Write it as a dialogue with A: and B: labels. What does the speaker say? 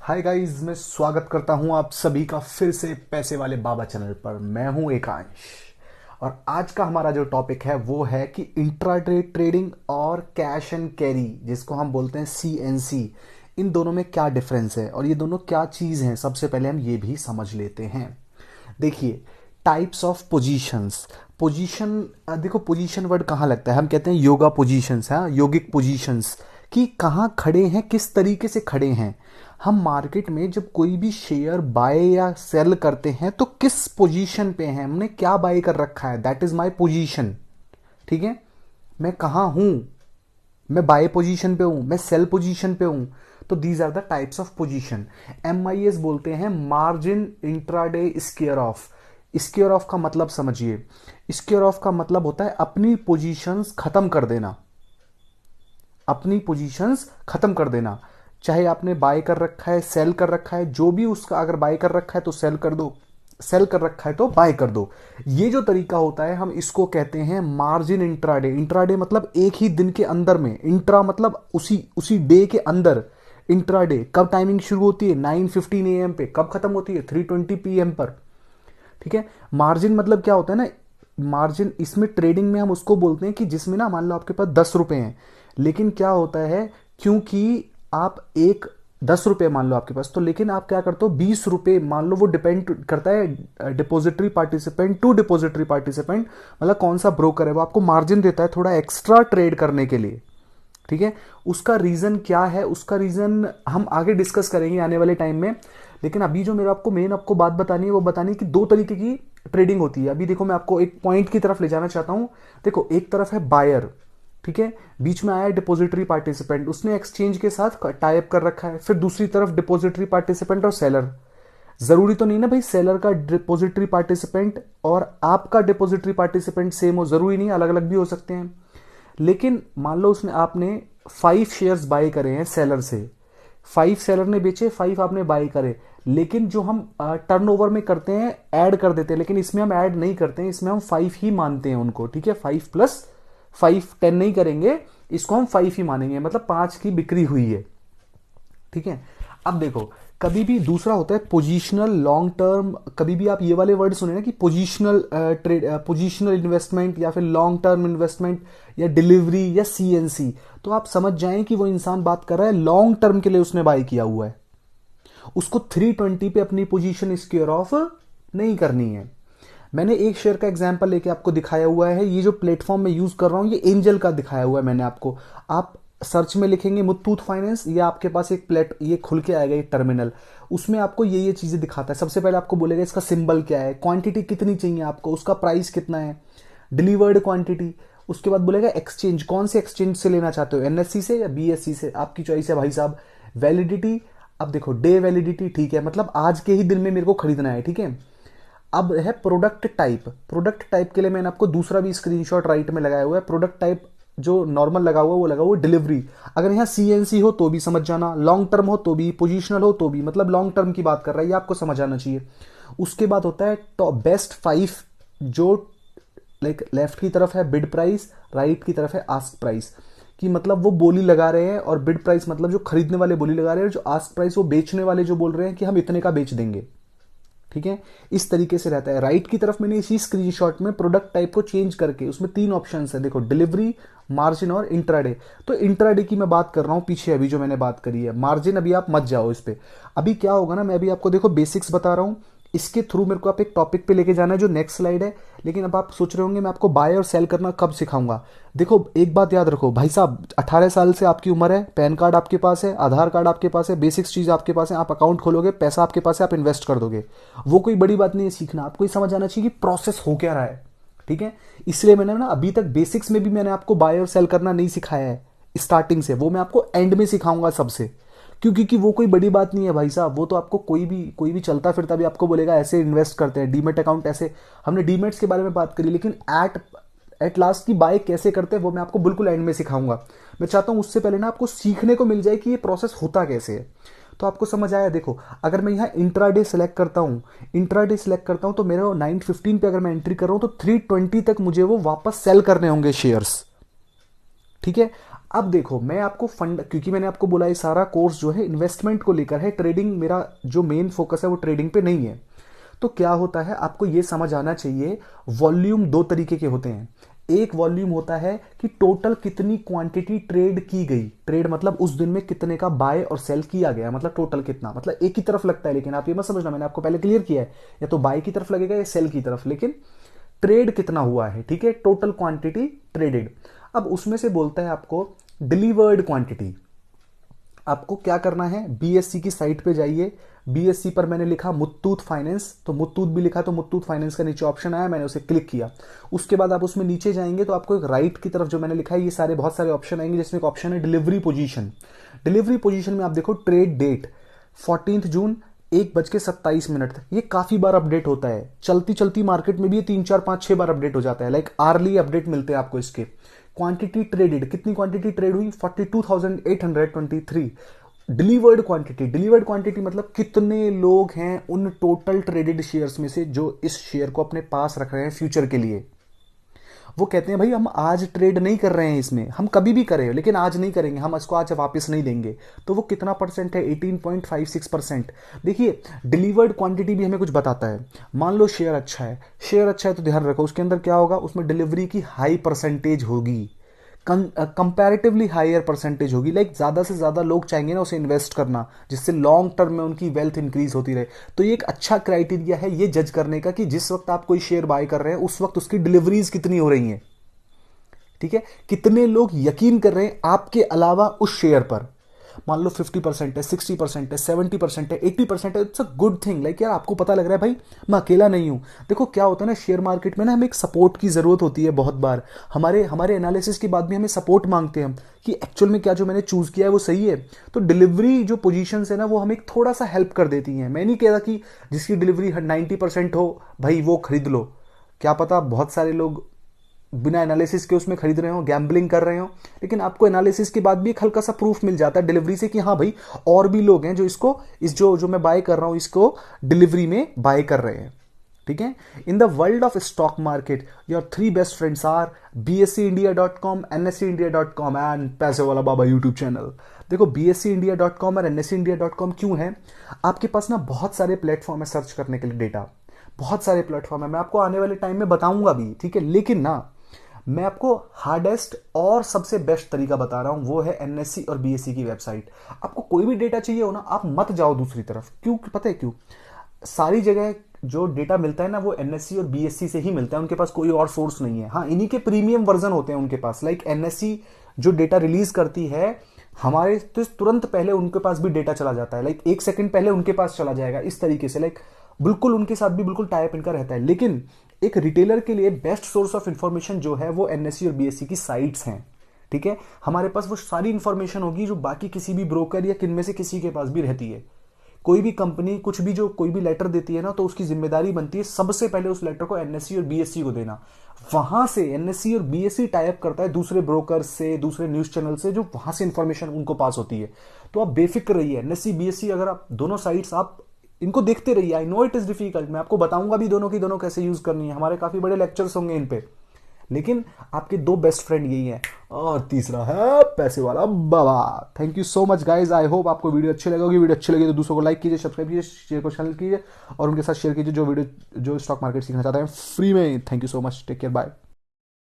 A: Hi guys, मैं स्वागत करता हूं आप सभी का फिर से पैसे वाले बाबा चैनल पर। मैं हूं एकांश और आज का हमारा जो टॉपिक है वो है कि इंट्राडे ट्रेडिंग और कैश एंड कैरी, जिसको हम बोलते हैं CNC, इन दोनों में क्या डिफरेंस है और ये दोनों क्या चीज़ हैं। सबसे पहले हम ये भी समझ लेते हैं। देखिए, टाइप्स ऑफ पोजीशंस। पोजीशन, देखो पोजीशन वर्ड कहाँ लगता है, हम कहते हैं योगा पोजीशंस, हाँ, योगिक पोजीशंस, कि कहाँ खड़े हैं, किस तरीके से खड़े हैं। हम मार्केट में जब कोई भी शेयर बाय या सेल करते हैं तो किस पोजीशन पे हैं, हमने क्या बाय कर रखा है, दैट इज माय पोजीशन। ठीक है, मैं कहाँ हूं, मैं बाय पोजीशन पे हूं, मैं सेल पोजीशन पे हूं। तो these are the types of position. MIS बोलते हैं margin intraday square off. Square off का मतलब समझिए, स्क्वेयर ऑफ का मतलब होता है अपनी पोजीशंस खत्म कर देना, अपनी पोजीशंस खत्म कर देना। चाहे आपने बाय कर रखा है, सेल कर रखा है, जो भी उसका, अगर बाय कर रखा है तो सेल कर दो, सेल कर रखा है तो बाय कर दो। ये जो तरीका होता है हम इसको कहते हैं मार्जिन इंट्राडे। इंट्राडे मतलब एक ही दिन के अंदर में, इंट्रा मतलब उसी उसी डे के अंदर। इंट्राडे कब टाइमिंग शुरू होती है, 9:15 AM पे, कब खत्म होती है, 3:20 PM पर। ठीक है, मार्जिन मतलब क्या होता है ना, मार्जिन इसमें ट्रेडिंग में हम उसको बोलते हैं कि जिसमें ना मान लो आपके पास 10 रुपए हैं, लेकिन क्या होता है, क्योंकि आप एक 10 रुपए मान लो आपके पास, तो लेकिन आप क्या करते हो, 20 रुपए मान लो। वो डिपेंड करता है depository participant to depository participant, मतलब कौन सा ब्रोकर है वो आपको मार्जिन देता है थोड़ा एक्स्ट्रा ट्रेड करने के लिए। ठीक है, उसका रीजन क्या है, उसका रीजन हम आगे डिस्कस करेंगे आने वाले टाइम में। लेकिन अभी जो मेरा आपको मेन आपको बात बतानी है वो बतानी है कि दो तरीके की ट्रेडिंग होती है। अभी देखो मैं आपको एक पॉइंट की तरफ ले जाना चाहता हूं। देखो, एक तरफ है बायर, ठीक है, बीच में आया डिपॉजिटरी पार्टिसिपेंट, उसने एक्सचेंज के साथ टाई अप कर रखा है। फिर दूसरी तरफ डिपॉजिटरी पार्टिसिपेंट और सेलर। जरूरी तो नहीं ना भाई सेलर का डिपॉजिटरी पार्टिसिपेंट और आपका डिपॉजिटरी पार्टिसिपेंट सेम हो, जरूरी नहीं, अलग अलग भी हो सकते हैं। लेकिन मान लो उसने, आपने 5 शेयर्स बाय करे हैं सेलर से, 5 सेलर ने बेचे, 5 आपने बाय करे। लेकिन जो हम टर्नओवर में करते हैं ऐड कर देते हैं, लेकिन इसमें हम ऐड नहीं करते हैं, इसमें हम 5 ही मानते हैं उनको। ठीक है, 5+5 10 नहीं करेंगे, इसको हम 5 ही मानेंगे, मतलब 5 की बिक्री हुई है। ठीक है, अब देखो, कभी भी दूसरा होता है पोजीशनल लॉन्ग टर्म। कभी भी आप ये वाले वर्ड सुने ना कि पोजीशनल ट्रेड, पोजीशनल इन्वेस्टमेंट या फिर लॉन्ग टर्म इन्वेस्टमेंट या डिलीवरी या CNC, तो आप समझ जाएं कि वो इंसान बात कर रहा है लॉन्ग टर्म के लिए उसने बाय किया हुआ है, उसको 320 पे अपनी पोजीशन स्क्वेयर ऑफ नहीं करनी है। मैंने एक शेयर का एग्जांपल लेके आपको दिखाया हुआ है, ये जो प्लेटफॉर्म मैं यूज कर रहा हूं ये एंजल का दिखाया हुआ है मैंने आपको। आप सर्च में लिखेंगे मुथूट फाइनेंस, या आपके पास एक प्लेट ये खुल के आएगा एक टर्मिनल, उसमें आपको ये चीजें दिखाता है। सबसे पहले आपको बोलेगा इसका सिंबल क्या है, क्वांटिटी कितनी चाहिए आपको, उसका प्राइस कितना है, डिलीवर्ड क्वांटिटी। उसके बाद बोलेगा एक्सचेंज, कौन से एक्सचेंज से लेना चाहते हो, NSE से या BSE से, आपकी चॉइस है भाई साहब। वैलिडिटी, अब देखो डे वैलिडिटी, ठीक है, मतलब आज के ही दिन में मेरे को खरीदना है। ठीक है, अब है प्रोडक्ट टाइप। प्रोडक्ट टाइप के लिए मैंने आपको दूसरा भी स्क्रीनशॉट राइट में लगाया हुआ है। प्रोडक्ट टाइप जो नॉर्मल लगा हुआ है वो लगा हुआ है डिलीवरी। अगर यहाँ CNC हो तो भी समझ जाना, लॉन्ग टर्म हो तो भी, पोजिशनल हो तो भी, मतलब लॉन्ग टर्म की बात कर रहा है, ये आपको समझ आना चाहिए। उसके बाद होता है टॉप बेस्ट 5, जो लाइक लेफ्ट की तरफ है बिड प्राइस, राइट की तरफ है आस्क प्राइस, कि मतलब वो बोली लगा रहे हैं, और बिड प्राइस मतलब जो खरीदने वाले बोली लगा रहे हैं, और जो आस्क प्राइस वो बेचने वाले जो बोल रहे हैं कि हम इतने का बेच देंगे। ठीक है, इस तरीके से रहता है। राइट की तरफ मैंने इसी स्क्रीनशॉट में प्रोडक्ट टाइप को चेंज करके, उसमें 3 ऑप्शन है, देखो डिलीवरी, मार्जिन और इंट्राडे। तो इंट्राडे की मैं बात कर रहा हूं पीछे, अभी जो मैंने बात करी है। मार्जिन अभी आप मत जाओ इस पे। अभी क्या होगा ना, मैं अभी आपको देखो बेसिक्स बता रहा हूं, इसके थ्रू मेरे को आप एक टॉपिक पे लेके जाना है जो नेक्स्ट स्लाइड है। लेकिन अब आप सोच रहे होंगे मैं आपको बाय और सेल करना कब सिखाऊंगा। देखो एक बात याद रखो भाई साहब, 18 साल से आपकी उम्र है, पैन कार्ड आपके पास है, आधार कार्ड आपके पास है, बेसिक्स चीज आपके पास है, आप अकाउंट खोलोगे, पैसा आपके पास है, आप इन्वेस्ट कर दोगे। वो कोई बड़ी बात नहीं है सीखना, आपको ये समझ आना चाहिए कि प्रोसेस हो क्या रहा है। ठीक है, इसलिए मैंने ना अभी तक बेसिक्स में भी मैंने आपको बाय और सेल करना नहीं सिखाया है स्टार्टिंग से, वो मैं आपको एंड में सिखाऊंगा सबसे। क्योंकि वो कोई बड़ी बात नहीं है भाई साहब, वो तो आपको कोई भी चलता फिरता भी आपको बोलेगा ऐसे इन्वेस्ट करते हैं, डीमेट अकाउंट ऐसे। हमने डीमेट्स के बारे में बात करी, लेकिन एट लास्ट की बाय कैसे करते हैं वो मैं आपको बिल्कुल एंड में सिखाऊंगा। मैं चाहता हूं उससे पहले ना आपको सीखने को मिल जाए कि ये प्रोसेस होता कैसे है। तो आपको समझ आया। देखो, अगर मैं यहाँ इंट्राडे सेलेक्ट करता हूँ, तो मेरे 9:15 पे अगर मैं एंट्री कर रहा हूँ तो 3:20 तक मुझे वो वापस सेल करने होंगे शेयर्स। ठीक है, अब देखो, मैं आपको फंड, क्योंकि मैंने आपको बोला ये सारा कोर्स जो है इन्वेस्टमेंट को लेकर है, ट्रेडिंग मेरा जो मेन फोकस है वो ट्रेडिंग पे नहीं है। तो क्या होता है, आपको ये समझ आना चाहिए, वॉल्यूम दो तरीके के होते हैं। एक वॉल्यूम होता है कि टोटल कितनी क्वांटिटी ट्रेड की गई, ट्रेड मतलब उस दिन में कितने का बाय और सेल किया गया, मतलब टोटल कितना, मतलब एक ही तरफ लगता है, लेकिन आप ये मत समझना, मैंने आपको पहले क्लियर किया है, या तो बाय की तरफ लगेगा या सेल की तरफ, लेकिन ट्रेड कितना हुआ है, ठीक है, टोटल क्वांटिटी ट्रेडेड। अब उसमें से बोलता है आपको डिलीवर्ड क्वांटिटी। आपको क्या करना है, बीएससी की साइट पे जाइए, बीएससी पर मैंने लिखा मुत्तूत फाइनेंस, तो मुत्तूत भी लिखा, तो मुत्तूत फाइनेंस का नीचे ऑप्शन आया, मैंने उसे क्लिक किया। उसके बाद आप उसमें नीचे जाएंगे तो आपको एक राइट की तरफ जो मैंने लिखा है, ये सारे बहुत सारे ऑप्शन आएंगे, जिसमें एक ऑप्शन है डिलीवरी पोजीशन। डिलीवरी पोजीशन में आप देखो ट्रेड डेट 14 जून 1:27 ये काफी बार अपडेट होता है, चलती चलती मार्केट में भी ये 3 4 5 6 बार अपडेट हो जाता है, लाइक आर्ली अपडेट मिलते हैं आपको इसके। क्वांटिटी ट्रेडेड, कितनी क्वांटिटी ट्रेड हुई, 42,823। डिलीवर्ड क्वांटिटी, डिलीवर्ड क्वांटिटी मतलब कितने लोग हैं उन टोटल ट्रेडेड शेयर्स में से जो इस शेयर को अपने पास रख रहे हैं फ्यूचर के लिए। वो कहते हैं भाई हम आज ट्रेड नहीं कर रहे हैं इसमें, हम कभी भी करें लेकिन आज नहीं करेंगे, हम इसको आज वापस नहीं देंगे। तो वो कितना परसेंट है, 18.56%। देखिए डिलीवर्ड क्वांटिटी भी हमें कुछ बताता है। मान लो शेयर अच्छा है, शेयर अच्छा है तो ध्यान रखो उसके अंदर क्या होगा, उसमें डिलीवरी की हाई परसेंटेज होगी, कंपैरेटिवली हायर परसेंटेज होगी, लाइक ज्यादा से ज्यादा लोग चाहेंगे ना उसे इन्वेस्ट करना, जिससे लॉन्ग टर्म में उनकी वेल्थ इंक्रीज होती रहे। तो ये एक अच्छा क्राइटेरिया है ये जज करने का कि जिस वक्त आप कोई शेयर बाय कर रहे हैं उस वक्त उसकी डिलीवरीज कितनी हो रही हैं, ठीक है, कितने लोग यकीन कर रहे हैं आपके अलावा उस शेयर पर। मान लो 50% है, 60% है, 70% है, 80% है, it's a good thing, like यार आपको पता लग रहा है भाई मैं अकेला नहीं हूं। देखो क्या होता है ना, शेयर मार्केट में ना हमें एक सपोर्ट की जरूरत होती है, बहुत बार हमारे हमारे एनालिसिस के बाद भी हमें सपोर्ट मांगते हैं हम कि एक्चुअल में क्या जो मैंने चूज किया है वो सही है। तो डिलीवरी जो पोजीशन है ना वो हमें थोड़ा सा हेल्प कर देती है। मैं नहीं कह रहा कि जिसकी डिलीवरी 90% हो भाई वो खरीद लो, क्या पता बहुत सारे लोग बिना एनालिसिस के उसमें खरीद रहे हो, गैम्बलिंग कर रहे हो, लेकिन आपको एनालिसिस के बाद भी एक हल्का सा प्रूफ मिल जाता है डिलीवरी से कि हाँ भाई और भी लोग हैं जो इसको इस जो जो मैं बाय कर रहा हूं इसको डिलीवरी में बाय कर रहे हैं, ठीक है। In the world of stock market your 3 best friends are bscindia.com, nscindia.com and पैसे वाला बाबा यूट्यूब चैनल। देखो bscindia.com और nscindia.com क्यों है, आपके पास ना बहुत सारे प्लेटफॉर्म है सर्च करने के लिए डेटा, बहुत सारे प्लेटफॉर्म है, मैं आपको आने वाले टाइम में बताऊंगा भी, ठीक है। लेकिन ना मैं आपको हार्डेस्ट और सबसे बेस्ट तरीका बता रहा हूं, वो है एनएससी और बीएससी की वेबसाइट। आपको कोई भी डेटा चाहिए हो ना, आप मत जाओ दूसरी तरफ, क्यों, पता है क्यों, सारी जगह जो डेटा मिलता है ना वो एनएससी और बीएससी से ही मिलता है, उनके पास कोई और सोर्स नहीं है। हाँ इन्हीं के प्रीमियम वर्जन होते हैं उनके पास, लाइक एनएससी जो डेटा रिलीज करती है हमारे तो तुरंत पहले उनके पास भी डेटा चला जाता है, लाइक 1 सेकंड पहले उनके पास चला जाएगा, इस तरीके से, लाइक बिल्कुल उनके साथ भी बिल्कुल टाइप इनका रहता है। लेकिन एक रिटेलर के लिए बेस्ट सोर्स ऑफ इंफॉर्मेशन जो है वो एनएससी और बीएससी की साइट्स हैं, ठीक है। हमारे पास वो सारी इंफॉर्मेशन होगी जो बाकी किसी भी ब्रोकर या किनमें से किसी के पास भी रहती है। कोई भी कंपनी कुछ भी जो कोई भी लेटर देती है ना, तो उसकी जिम्मेदारी बनती है सबसे पहले उस लेटर को एनएससी और बीएससी को देना। वहां से एनएससी और बीएससी टाइप करता है दूसरे ब्रोकर से, दूसरे न्यूज चैनल से, जो वहां से इंफॉर्मेशन उनको पास होती है। तो आप बेफिक्र रहिए, एनएससी बीएससी अगर आप दोनों साइट्स आप इनको देखते रहिए। I know it is difficult, मैं आपको बताऊंगा भी दोनों की दोनों कैसे यूज करनी है, हमारे काफी बड़े लेक्चर्स होंगे इन पे, लेकिन आपके 2 बेस्ट फ्रेंड यही हैं, और तीसरा है पैसे वाला बाबा। Thank you so much guys, I hope आपको वीडियो अच्छी लगेगी। वीडियो अच्छी लगी तो दूसरों को लाइक कीजिए, सब्सक्राइब कीजिए, शेयर को चैनल कीजिए और उनके साथ शेयर कीजिए जो वीडियो जो स्टॉक मार्केट सीखना चाहते हैं फ्री में। Thank you so much, take care, bye.